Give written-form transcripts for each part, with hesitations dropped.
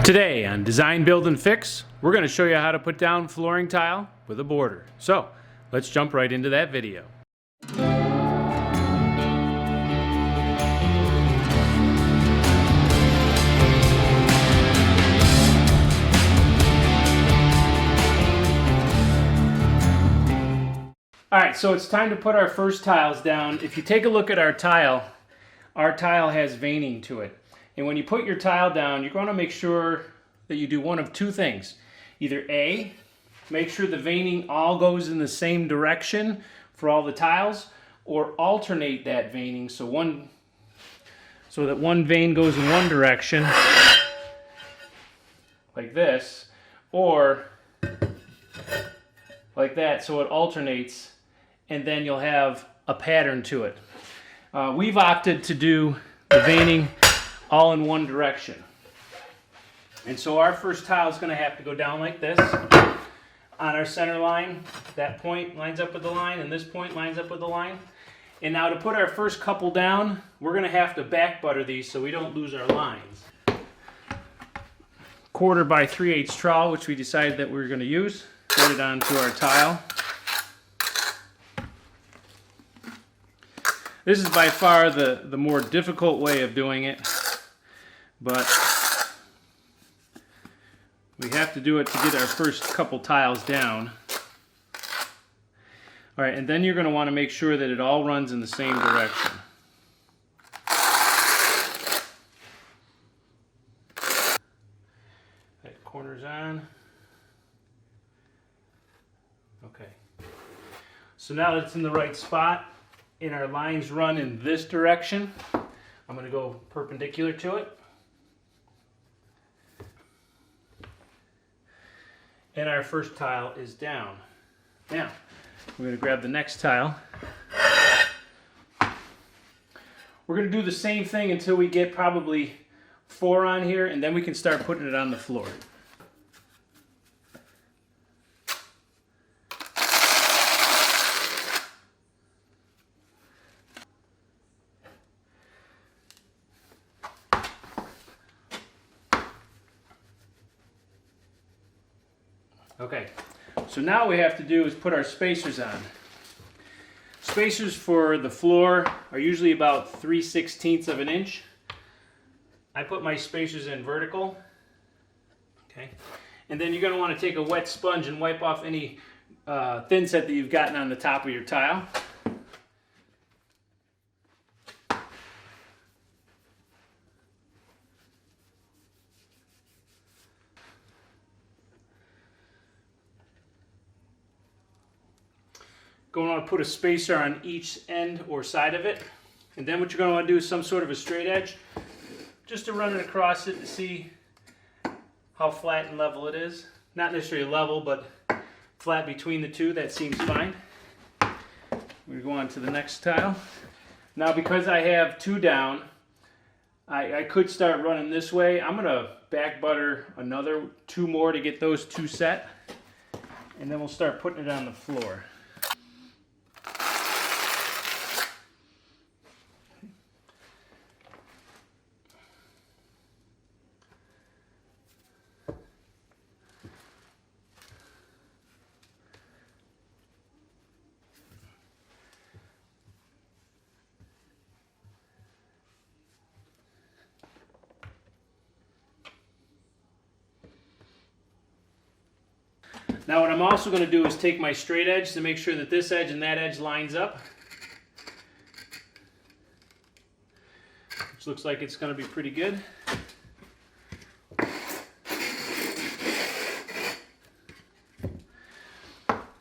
Today on Design, Build, and Fix, we're going to show you how to put down flooring tile with a border. So, let's jump right into that video. Alright, so it's time to put our first tiles down. If you take a look at our tile has veining to it. And when you put your tile down, you're going to make sure that you do one of two things. Either A, make sure the veining all goes in the same direction for all the tiles, or alternate that veining so that one vein goes in one direction, like this, or like that, so it alternates, and then you'll have a pattern to it. We've opted to do the veining all in one direction. And so our first tile is going to have to go down like this on our center line. That point lines up with the line, and this point lines up with the line. And now to put our first couple down, we're going to have to back butter these so we don't lose our lines. 1/4 by 3/8 trowel, which we decided that we were going to use, put it onto our tile. This is by far the more difficult way of doing it, but we have to do it to get our first couple tiles down. All right, and then you're going to want to make sure that it all runs in the same direction. That corner's on. Okay. So now that it's in the right spot and our lines run in this direction, I'm going to go perpendicular to it. And our first tile is down. Now, we're going to grab the next tile. We're going to do the same thing until we get probably 4 on here, and then we can start putting it on the floor. Okay, so now what we have to do is put our spacers on. Spacers for the floor are usually about 3/16 of an inch. I put my spacers in vertical. Okay, and then you're going to want to take a wet sponge and wipe off any thin set that you've gotten on the top of your tile. Going to want to put a spacer on each end or side of it. And then what you're going to want to do is some sort of a straight edge, just to run it across it to see how flat and level it is. Not necessarily level, but flat between the two. That seems fine. We're going to go on to the next tile. Now because I have 2 down, I could start running this way. I'm going to back butter another 2 more to get those 2 set. And then we'll start putting it on the floor. Now what I'm also going to do is take my straight edge to make sure that this edge and that edge lines up. Which looks like it's going to be pretty good.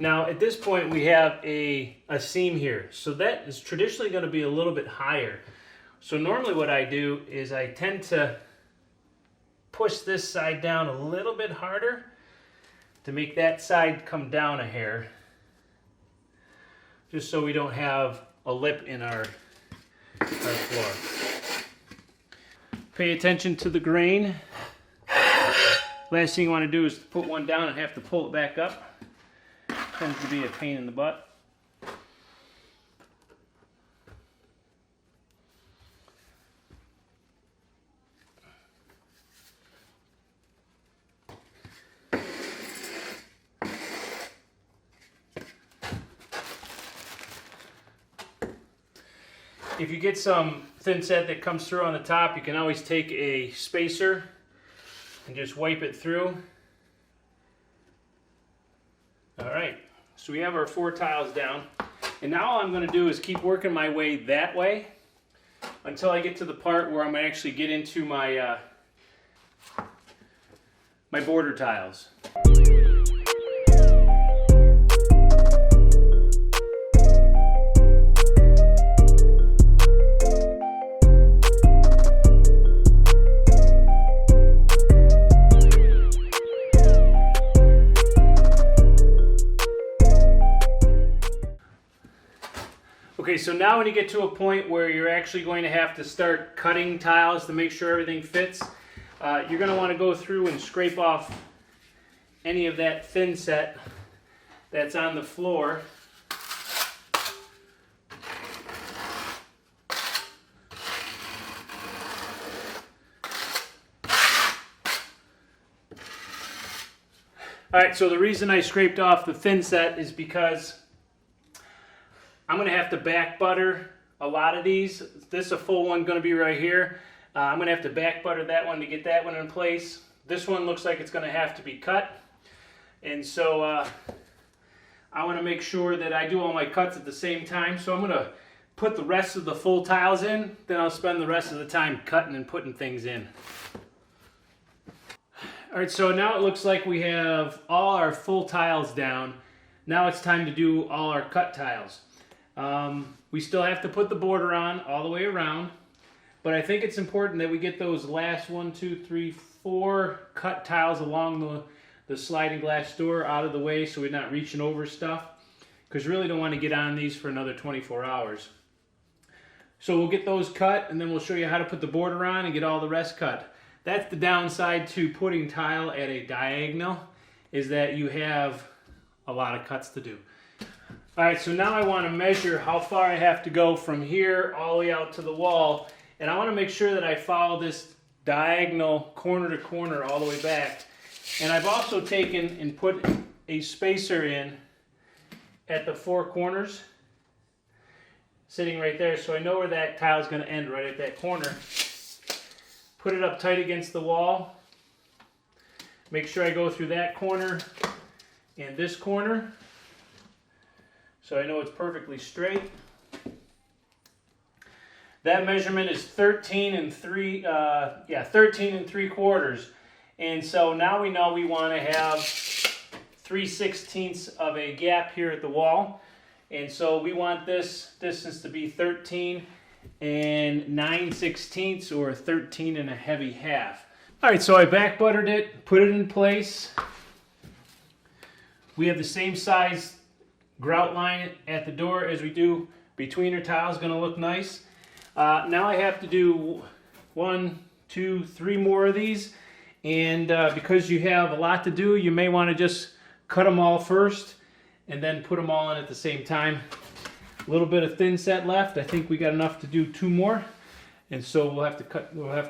Now at this point we have a seam here. So that is traditionally going to be a little bit higher. So normally what I do is I tend to push this side down a little bit harder to make that side come down a hair, just so we don't have a lip in our floor. Pay attention to the grain. Last thing you want to do is put one down and have to pull it back up. Tends to be a pain in the butt. If you get some thin set that comes through on the top, you can always take a spacer and just wipe it through. All right, so we have our 4 tiles down. And now all I'm going to do is keep working my way that way until I get to the part where I'm going to actually get into my my border tiles. Okay, so now when you get to a point where you're actually going to have to start cutting tiles to make sure everything fits, you're going to want to go through and scrape off any of that thin set that's on the floor. Alright, so the reason I scraped off the thin set is because I'm going to have to back butter a lot of these. This is a full one going to be right here. I'm going to have to back butter that one to get that one in place. This one looks like it's going to have to be cut. And so I want to make sure that I do all my cuts at the same time. So I'm going to put the rest of the full tiles in. Then I'll spend the rest of the time cutting and putting things in. Alright, so now it looks like we have all our full tiles down. Now it's time to do all our cut tiles. We still have to put the border on all the way around, but I think it's important that we get those last 1, 2, 3, 4 cut tiles along the sliding glass door out of the way so we're not reaching over stuff, because you really don't want to get on these for another 24 hours. So we'll get those cut, and then we'll show you how to put the border on and get all the rest cut. That's the downside to putting tile at a diagonal, is that you have a lot of cuts to do. Alright, so now I want to measure how far I have to go from here all the way out to the wall, and I want to make sure that I follow this diagonal corner to corner all the way back. And I've also taken and put a spacer in at the 4 corners, sitting right there, so I know where that tile is going to end, right at that corner. Put it up tight against the wall. Make sure I go through that corner and this corner, so I know it's perfectly straight. That measurement is 13 3/4. And so now we know we want to have 3/16 of a gap here at the wall. And so we want this distance to be 13 9/16 or 13 1/2. All right, so I back buttered it, put it in place. We have the same size grout line at the door as we do between our tiles. Going to look nice. Now I have to do 1, 2, 3 more of these, and because you have a lot to do, you may want to just cut them all first and then put them all in at the same time. A little bit of thin set left. I think we got enough to do 2 more, and so we'll have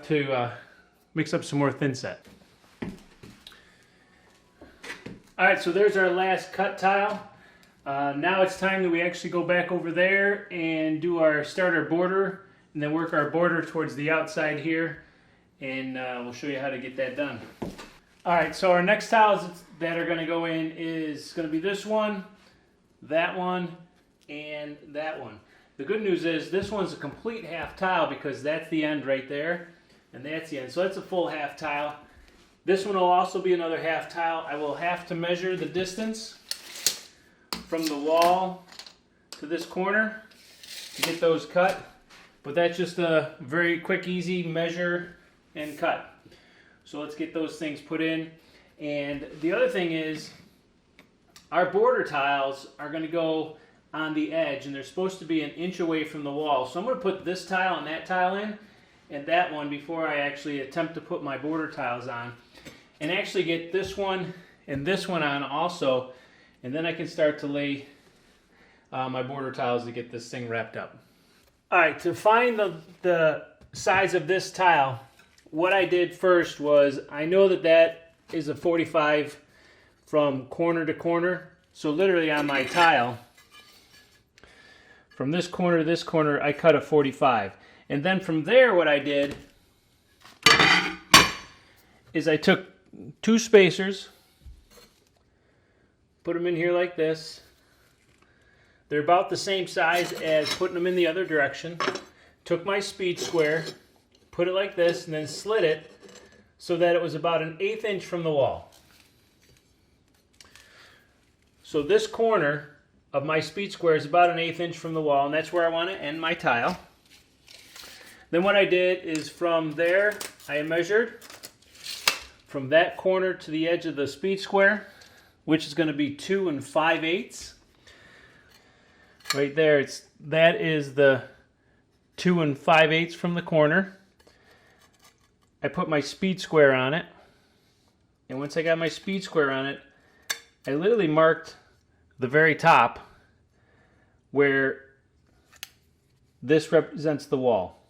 to mix up some more thin set. All right, so there's our last cut tile. Now it's time that we actually go back over there and start our border, and then work our border towards the outside here, and we'll show you how to get that done. All right, so our next tiles that are going to go in is going to be this one, that one, and that one. The good news is this one's a complete half tile because that's the end right there, and that's the end. So that's a full half tile. This one will also be another half tile. I will have to measure the distance from the wall to this corner to get those cut, but that's just a very quick, easy measure and cut. So let's get those things put in. And the other thing is, our border tiles are going to go on the edge, and they're supposed to be 1 inch away from the wall. So I'm going to put this tile and that tile in, and that one, before I actually attempt to put my border tiles on, and actually get this one and this one on also, and then I can start to lay my border tiles to get this thing wrapped up. All right, to find the size of this tile, what I did first was, I know that is a 45 from corner to corner. So literally on my tile, from this corner to this corner, I cut a 45. And then from there, what I did is I took 2 spacers, put them in here like this. They're about the same size as putting them in the other direction. Took my speed square, put it like this, and then slid it so that it was about an 1/8 inch from the wall. So this corner of my speed square is about an 1/8 inch from the wall, and that's where I want to end my tile. Then what I did is from there, I measured from that corner to the edge of the speed square, which is going to be 2 5/8. Right there, that is the 2 5/8 from the corner. I put my speed square on it, and once I got my speed square on it, I literally marked the very top where this represents the wall.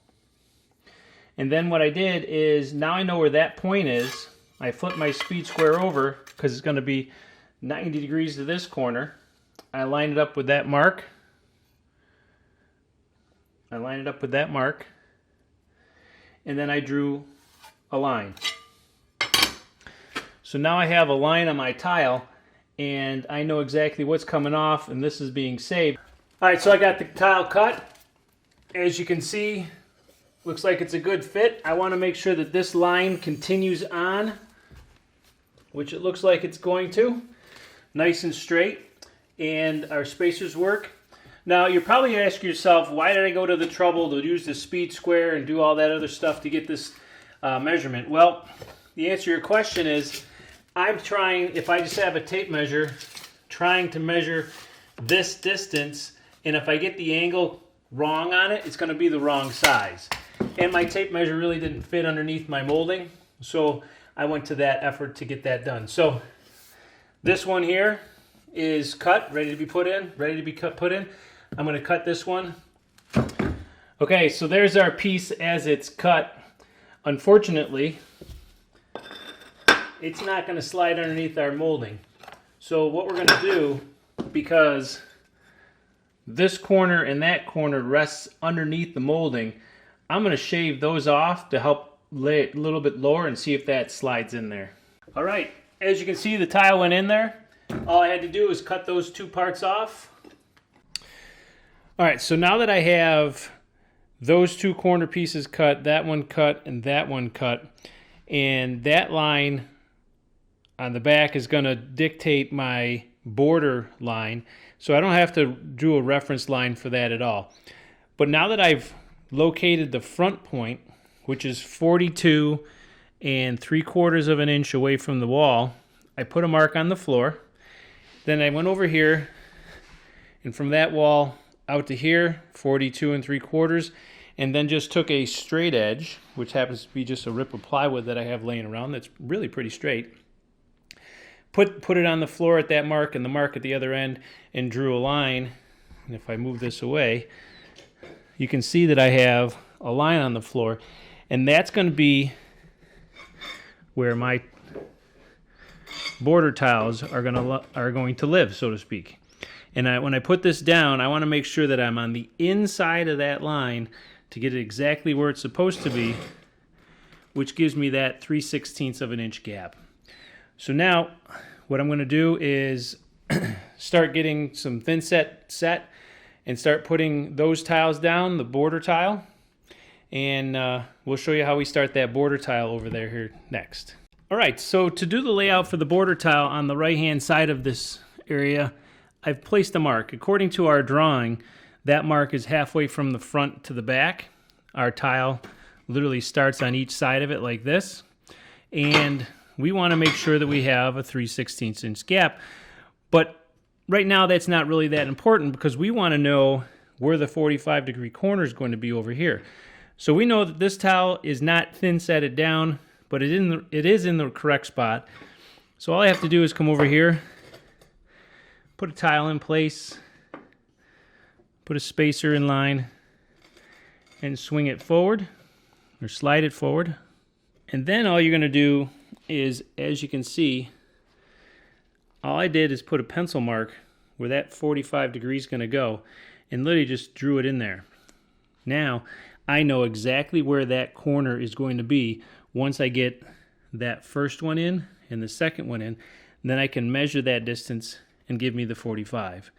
And then what I did is, now I know where that point is. I flip my speed square over because it's going to be 90 degrees to this corner. I line it up with that mark. And then I drew a line. So now I have a line on my tile, and I know exactly what's coming off, and this is being saved. All right, so I got the tile cut. As you can see, looks like it's a good fit. I want to make sure that this line continues on, which it looks like it's going to. Nice and straight, and our spacers work. Now, you're probably asking yourself, why did I go to the trouble to use the speed square and do all that other stuff to get this measurement? Well, the answer to your question is, I'm trying, if I just have a tape measure, trying to measure this distance, and if I get the angle wrong on it, it's going to be the wrong size. And my tape measure really didn't fit underneath my molding, so I went to that effort to get that done. So this one here is cut, ready to be put in, I'm going to cut this one. Okay, so there's our piece as it's cut. Unfortunately, it's not going to slide underneath our molding. So what we're going to do, because this corner and that corner rests underneath the molding, I'm going to shave those off to help lay it a little bit lower and see if that slides in there. All right, as you can see, the tile went in there. All I had to do is cut those 2 parts off. All right, so now that I have those 2 corner pieces cut, that one cut, and that one cut, and that line on the back is going to dictate my border line, so I don't have to do a reference line for that at all. But now that I've located the front point, which is 42 3/4 of an inch away from the wall, I put a mark on the floor. Then I went over here, and from that wall out to here, 42 3/4, and then just took a straight edge, which happens to be just a rip of plywood that I have laying around that's really pretty straight. Put it on the floor at that mark and the mark at the other end, and drew a line. And if I move this away, you can see that I have a line on the floor, and that's going to be where my border tiles are going to live, so to speak. And when I put this down, I want to make sure that I'm on the inside of that line to get it exactly where it's supposed to be, which gives me that 3/16 of an inch gap. So now what I'm going to do is start getting some thin set and start putting those tiles down, the border tile, and we'll show you how we start that border tile over there here next. All right, so to do the layout for the border tile on the right-hand side of this area, I've placed a mark. According to our drawing, that mark is halfway from the front to the back. Our tile literally starts on each side of it like this. And we want to make sure that we have a 3/16 inch gap. But right now that's not really that important because we want to know where the 45-degree corner is going to be over here. So we know that this tile is not thin setted down, but it is in the correct spot. So all I have to do is come over here, put a tile in place, put a spacer in line, and swing it forward, or slide it forward. And then all you're going to do is, as you can see, all I did is put a pencil mark where that 45 degrees is going to go. and literally just drew it in there. Now I know exactly where that corner is going to be once I get that first one in and the second one in. Then I can measure that distance and give me the 45.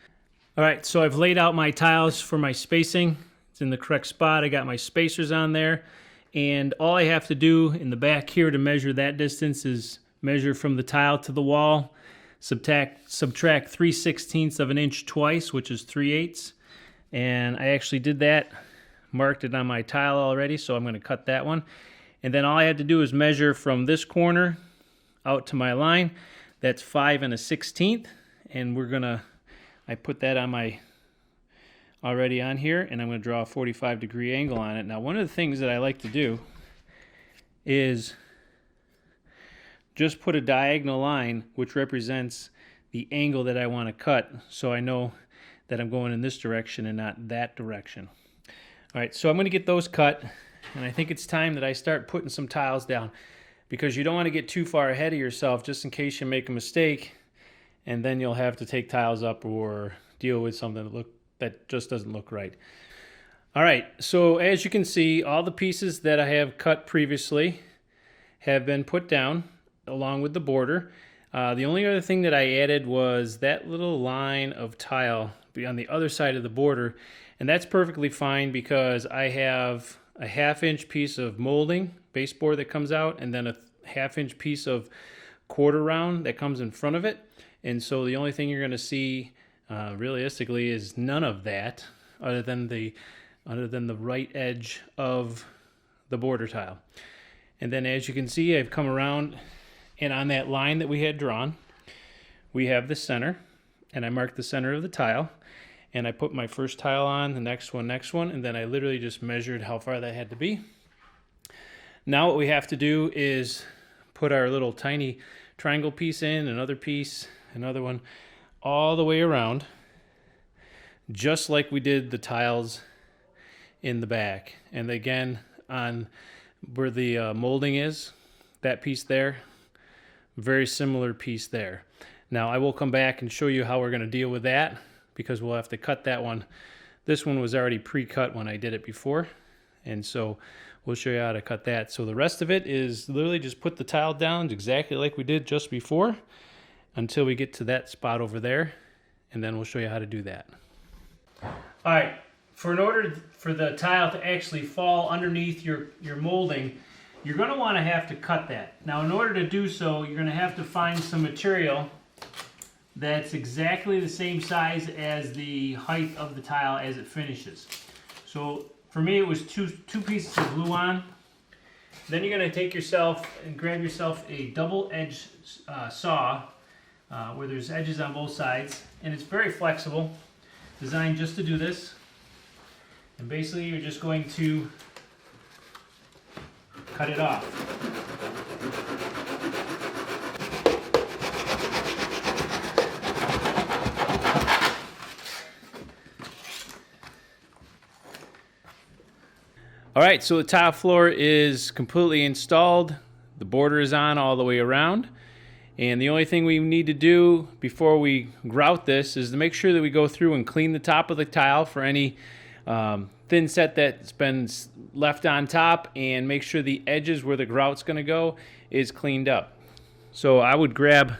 All right, so I've laid out my tiles for my spacing. It's in the correct spot. I got my spacers on there. And all I have to do in the back here to measure that distance is measure from the tile to the wall, subtract 3/16 of an inch twice, which is 3/8. And I actually did that, marked it on my tile already, so I'm going to cut that one. And then all I had to do is measure from this corner out to my line. That's 5 1/16. And I put that on my already on here, and I'm going to draw a 45-degree angle on it. Now, one of the things that I like to do is just put a diagonal line which represents the angle that I want to cut, so I know that I'm going in this direction and not that direction. All right, so I'm going to get those cut, and I think it's time that I start putting some tiles down, because you don't want to get too far ahead of yourself just in case you make a mistake, and then you'll have to take tiles up or deal with something that just doesn't look right. All right, so as you can see, all the pieces that I have cut previously have been put down along with the border. The only other thing that I added was that little line of tile on the other side of the border, and that's perfectly fine because I have a 1/2-inch piece of molding baseboard that comes out, and then a 1/2-inch piece of quarter round that comes in front of it. And so the only thing you're going to see realistically is none of that other than the right edge of the border tile. And then as you can see, I've come around, and on that line that we had drawn, we have the center, and I marked the center of the tile, and I put my first tile on, the next one, and then I literally just measured how far that had to be. Now what we have to do is put our little tiny triangle piece in, another piece, another one, all the way around, just like we did the tiles in the back. And again, on where the molding is, that piece there, very similar piece there. Now I will come back and show you how we're going to deal with that, because we'll have to cut that one. This one was already pre-cut when I did it before, and so we'll show you how to cut that. So the rest of it is literally just put the tile down exactly like we did just before until we get to that spot over there, and then we'll show you how to do that. All right, in order for the tile to actually fall underneath your molding, you're going to want to have to cut that. Now in order to do so, you're going to have to find some material that's exactly the same size as the height of the tile as it finishes. So for me it was two pieces of Luan. Then you're going to take yourself and grab yourself a double-edged saw where there's edges on both sides, and it's very flexible, designed just to do this. And basically you're just going to cut it off. All right, so the tile floor is completely installed. The border is on all the way around. And the only thing we need to do before we grout this is to make sure that we go through and clean the top of the tile for any thin set that's been left on top, and make sure the edges where the grout's going to go is cleaned up. So I would grab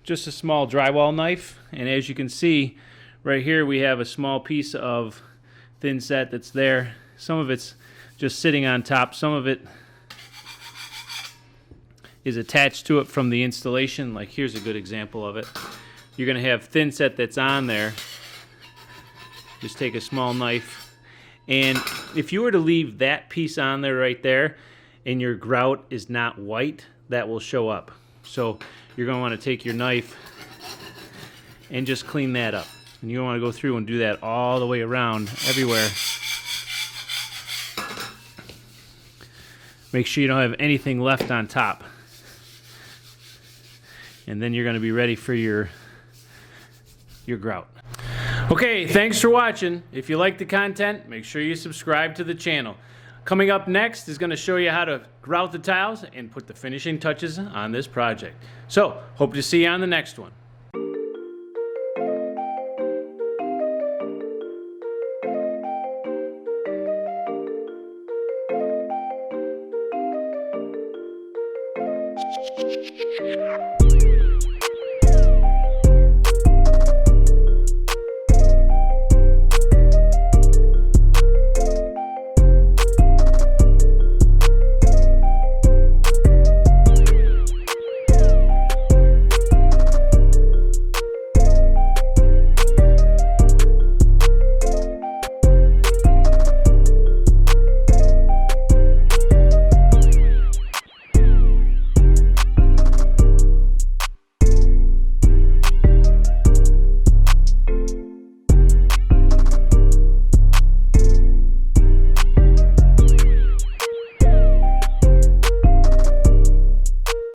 just a small drywall knife, and as you can see right here we have a small piece of thin set that's there. Some of it's just sitting on top, some of it is attached to it from the installation. Like here's a good example of it. You're going to have thin set that's on there. Just take a small knife, and if you were to leave that piece on there right there and your grout is not white, that will show up. So you're going to want to take your knife and just clean that up. And you want to go through and do that all the way around everywhere. Make sure you don't have anything left on top. And then you're going to be ready for your grout. Okay, thanks for watching. If you like the content, make sure you subscribe to the channel. Coming up next is going to show you how to grout the tiles and put the finishing touches on this project. So, hope to see you on the next one.